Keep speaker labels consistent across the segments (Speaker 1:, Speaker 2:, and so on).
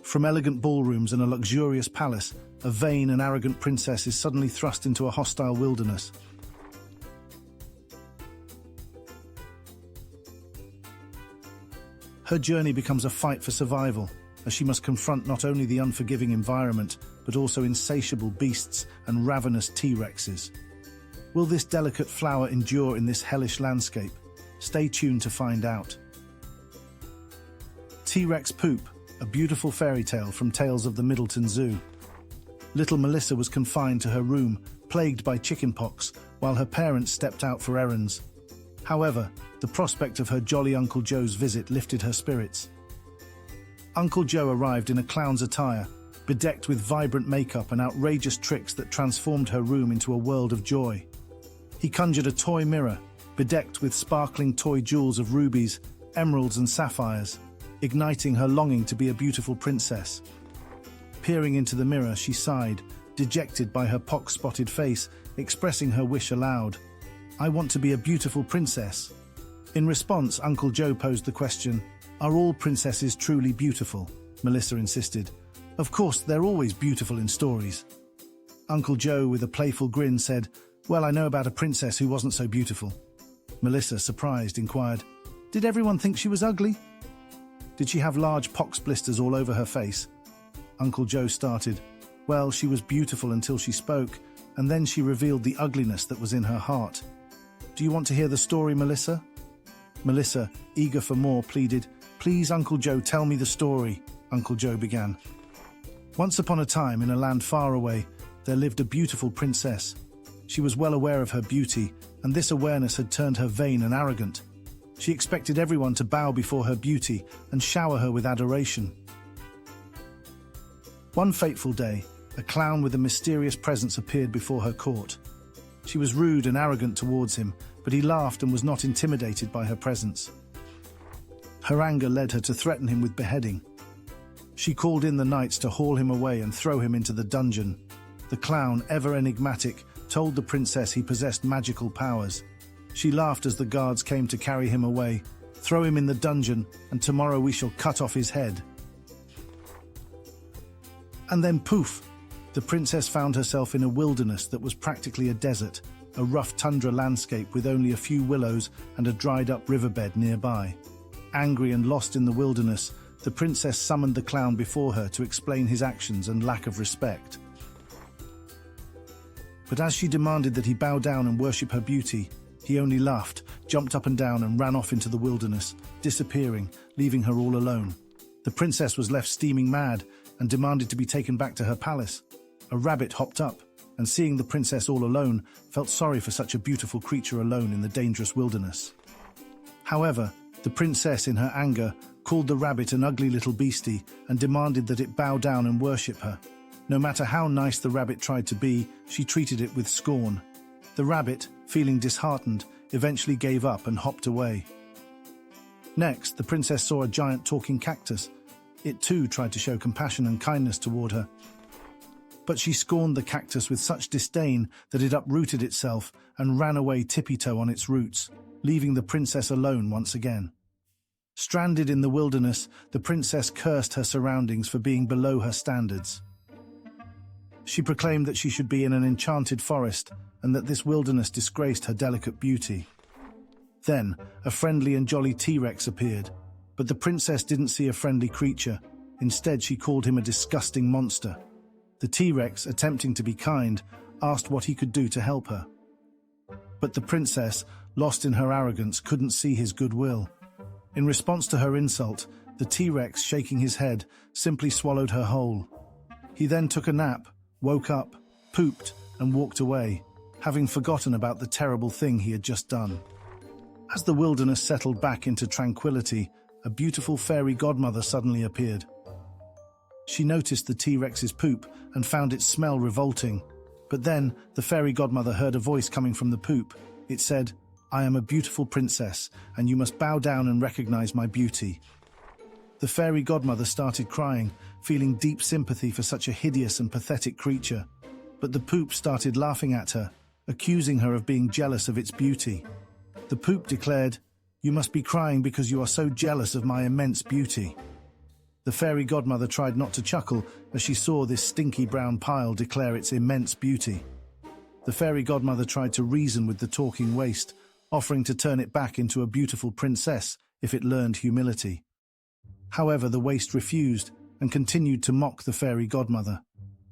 Speaker 1: From elegant ballrooms and a luxurious palace, a vain and arrogant princess is suddenly thrust into a hostile wilderness. Her journey becomes a fight for survival, as she must confront not only the unforgiving environment, but also insatiable beasts and ravenous T-Rexes. Will this delicate flower endure in this hellish landscape? Stay tuned to find out. T-Rex Poop, a beautiful fairy tale from Tales of the Middleton Zoo. Little Melissa was confined to her room, plagued by chickenpox, while her parents stepped out for errands. However, the prospect of her jolly Uncle Joe's visit lifted her spirits. Uncle Joe arrived in a clown's attire, bedecked with vibrant makeup and outrageous tricks that transformed her room into a world of joy. He conjured a toy mirror, bedecked with sparkling toy jewels of rubies, emeralds and sapphires, igniting her longing to be a beautiful princess. Peering into the mirror, she sighed, dejected by her pock-spotted face, expressing her wish aloud. "I want to be a beautiful princess." In response, Uncle Joe posed the question, "Are all princesses truly beautiful?" Melissa insisted. "Of course, they're always beautiful in stories." Uncle Joe, with a playful grin, said, "Well, I know about a princess who wasn't so beautiful." Melissa, surprised, inquired, "Did everyone think she was ugly? Did she have large pox blisters all over her face?" Uncle Joe started, "Well, she was beautiful until she spoke, and then she revealed the ugliness that was in her heart." "Do you want to hear the story, Melissa?" Melissa, eager for more, pleaded, "Please, Uncle Joe, tell me the story." Uncle Joe began. Once upon a time, in a land far away, there lived a beautiful princess. She was well aware of her beauty, and this awareness had turned her vain and arrogant. She expected everyone to bow before her beauty and shower her with adoration. One fateful day, a clown with a mysterious presence appeared before her court. She was rude and arrogant towards him, but he laughed and was not intimidated by her presence. Her anger led her to threaten him with beheading. She called in the knights to haul him away and throw him into the dungeon. The clown, ever enigmatic, told the princess he possessed magical powers. She laughed as the guards came to carry him away. "Throw him in the dungeon, and tomorrow we shall cut off his head." And then poof! The princess found herself in a wilderness that was practically a desert, a rough tundra landscape with only a few willows and a dried-up riverbed nearby. Angry and lost in the wilderness, the princess summoned the clown before her to explain his actions and lack of respect. But as she demanded that he bow down and worship her beauty, he only laughed, jumped up and down and ran off into the wilderness, disappearing, leaving her all alone. The princess was left steaming mad and demanded to be taken back to her palace. A rabbit hopped up, and seeing the princess all alone, felt sorry for such a beautiful creature alone in the dangerous wilderness. However, the princess, in her anger, called the rabbit an ugly little beastie and demanded that it bow down and worship her. No matter how nice the rabbit tried to be, she treated it with scorn. The rabbit, feeling disheartened, eventually gave up and hopped away. Next, the princess saw a giant talking cactus. It too tried to show compassion and kindness toward her. But she scorned the cactus with such disdain that it uprooted itself and ran away tippy-toe on its roots, leaving the princess alone once again. Stranded in the wilderness, the princess cursed her surroundings for being below her standards. She proclaimed that she should be in an enchanted forest and that this wilderness disgraced her delicate beauty. Then, a friendly and jolly T-Rex appeared, but the princess didn't see a friendly creature. Instead, she called him a disgusting monster. The T-Rex, attempting to be kind, asked what he could do to help her. But the princess, lost in her arrogance, couldn't see his goodwill. In response to her insult, the T-Rex, shaking his head, simply swallowed her whole. He then took a nap, woke up, pooped, and walked away, having forgotten about the terrible thing he had just done. As the wilderness settled back into tranquility, a beautiful fairy godmother suddenly appeared. She noticed the T-Rex's poop and found its smell revolting. But then, the fairy godmother heard a voice coming from the poop. It said, "I am a beautiful princess, and you must bow down and recognize my beauty." The fairy godmother started crying, feeling deep sympathy for such a hideous and pathetic creature. But the poop started laughing at her, accusing her of being jealous of its beauty. The poop declared, "You must be crying because you are so jealous of my immense beauty." The fairy godmother tried not to chuckle as she saw this stinky brown pile declare its immense beauty. The fairy godmother tried to reason with the talking waste, offering to turn it back into a beautiful princess if it learned humility. However, the waste refused and continued to mock the fairy godmother.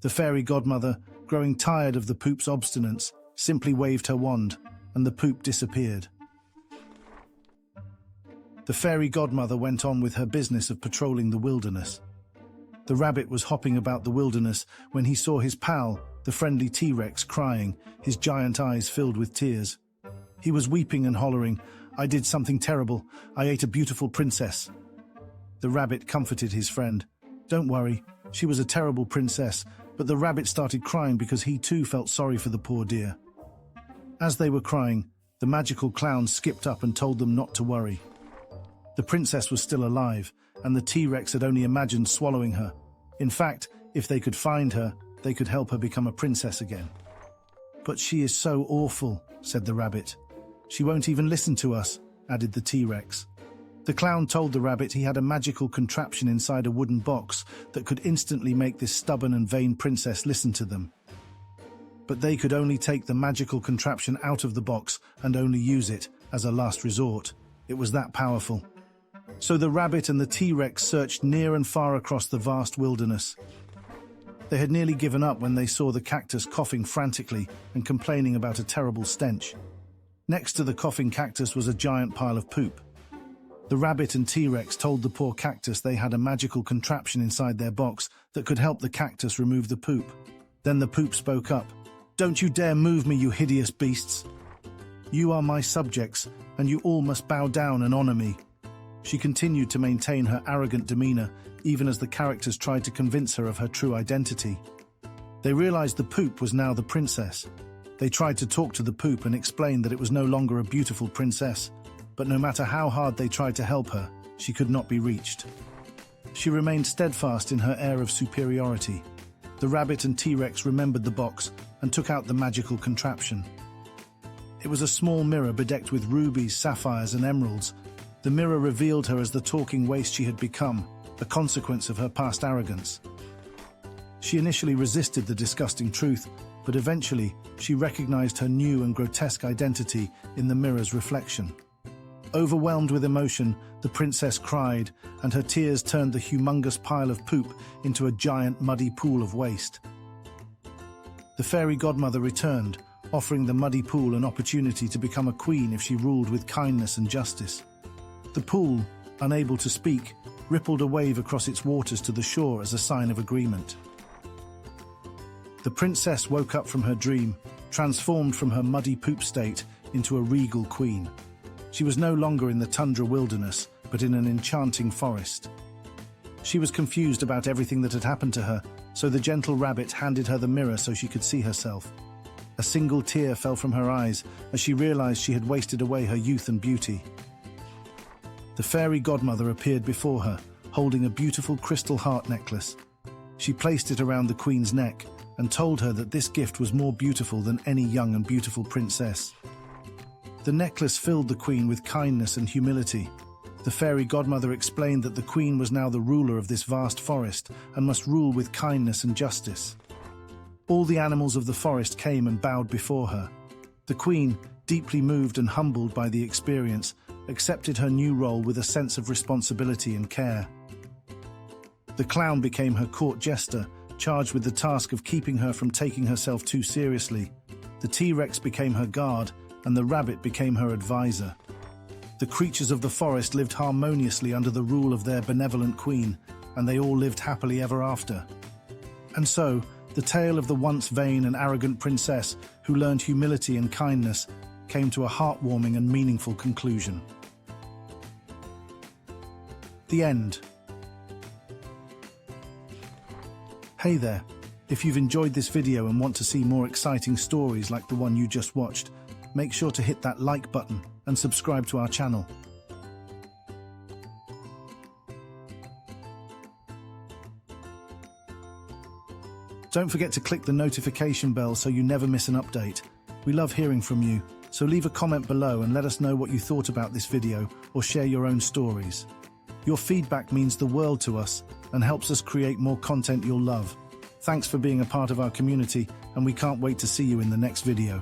Speaker 1: The fairy godmother, growing tired of the poop's obstinance, simply waved her wand, and the poop disappeared. The fairy godmother went on with her business of patrolling the wilderness. The rabbit was hopping about the wilderness when he saw his pal, the friendly T-Rex, crying, his giant eyes filled with tears. He was weeping and hollering, "I did something terrible. I ate a beautiful princess." The rabbit comforted his friend. "Don't worry, she was a terrible princess," but the rabbit started crying because he too felt sorry for the poor dear. As they were crying, the magical clown skipped up and told them not to worry. The princess was still alive, and the T-Rex had only imagined swallowing her. In fact, if they could find her, they could help her become a princess again. "But she is so awful," said the rabbit. "She won't even listen to us," added the T-Rex. The clown told the rabbit he had a magical contraption inside a wooden box that could instantly make this stubborn and vain princess listen to them. But they could only take the magical contraption out of the box and only use it as a last resort. It was that powerful. So the rabbit and the T-Rex searched near and far across the vast wilderness. They had nearly given up when they saw the cactus coughing frantically and complaining about a terrible stench. Next to the coughing cactus was a giant pile of poop. The rabbit and T-Rex told the poor cactus they had a magical contraption inside their box that could help the cactus remove the poop. Then the poop spoke up. "Don't you dare move me, you hideous beasts! You are my subjects, and you all must bow down and honor me." She continued to maintain her arrogant demeanor, even as the characters tried to convince her of her true identity. They realized the poop was now the princess. They tried to talk to the poop and explain that it was no longer a beautiful princess, but no matter how hard they tried to help her, she could not be reached. She remained steadfast in her air of superiority. The rabbit and T-Rex remembered the box and took out the magical contraption. It was a small mirror bedecked with rubies, sapphires, and emeralds. The mirror revealed her as the talking waste she had become, a consequence of her past arrogance. She initially resisted the disgusting truth, but eventually she recognized her new and grotesque identity in the mirror's reflection. Overwhelmed with emotion, the princess cried, and her tears turned the humongous pile of poop into a giant muddy pool of waste. The fairy godmother returned, offering the muddy pool an opportunity to become a queen if she ruled with kindness and justice. The pool, unable to speak, rippled a wave across its waters to the shore as a sign of agreement. The princess woke up from her dream, transformed from her muddy poop state into a regal queen. She was no longer in the tundra wilderness, but in an enchanting forest. She was confused about everything that had happened to her, so the gentle rabbit handed her the mirror so she could see herself. A single tear fell from her eyes as she realized she had wasted away her youth and beauty. The fairy godmother appeared before her, holding a beautiful crystal heart necklace. She placed it around the queen's neck and told her that this gift was more beautiful than any young and beautiful princess. The necklace filled the queen with kindness and humility. The fairy godmother explained that the queen was now the ruler of this vast forest and must rule with kindness and justice. All the animals of the forest came and bowed before her. The queen, deeply moved and humbled by the experience, accepted her new role with a sense of responsibility and care. The clown became her court jester, charged with the task of keeping her from taking herself too seriously. The T-Rex became her guard, and the rabbit became her advisor. The creatures of the forest lived harmoniously under the rule of their benevolent queen, and they all lived happily ever after. And so, the tale of the once vain and arrogant princess who learned humility and kindness came to a heartwarming and meaningful conclusion. The end. Hey there, if you've enjoyed this video and want to see more exciting stories like the one you just watched, make sure to hit that like button and subscribe to our channel. Don't forget to click the notification bell so you never miss an update. We love hearing from you, so leave a comment below and let us know what you thought about this video or share your own stories. Your feedback means the world to us and helps us create more content you'll love. Thanks for being a part of our community, and we can't wait to see you in the next video.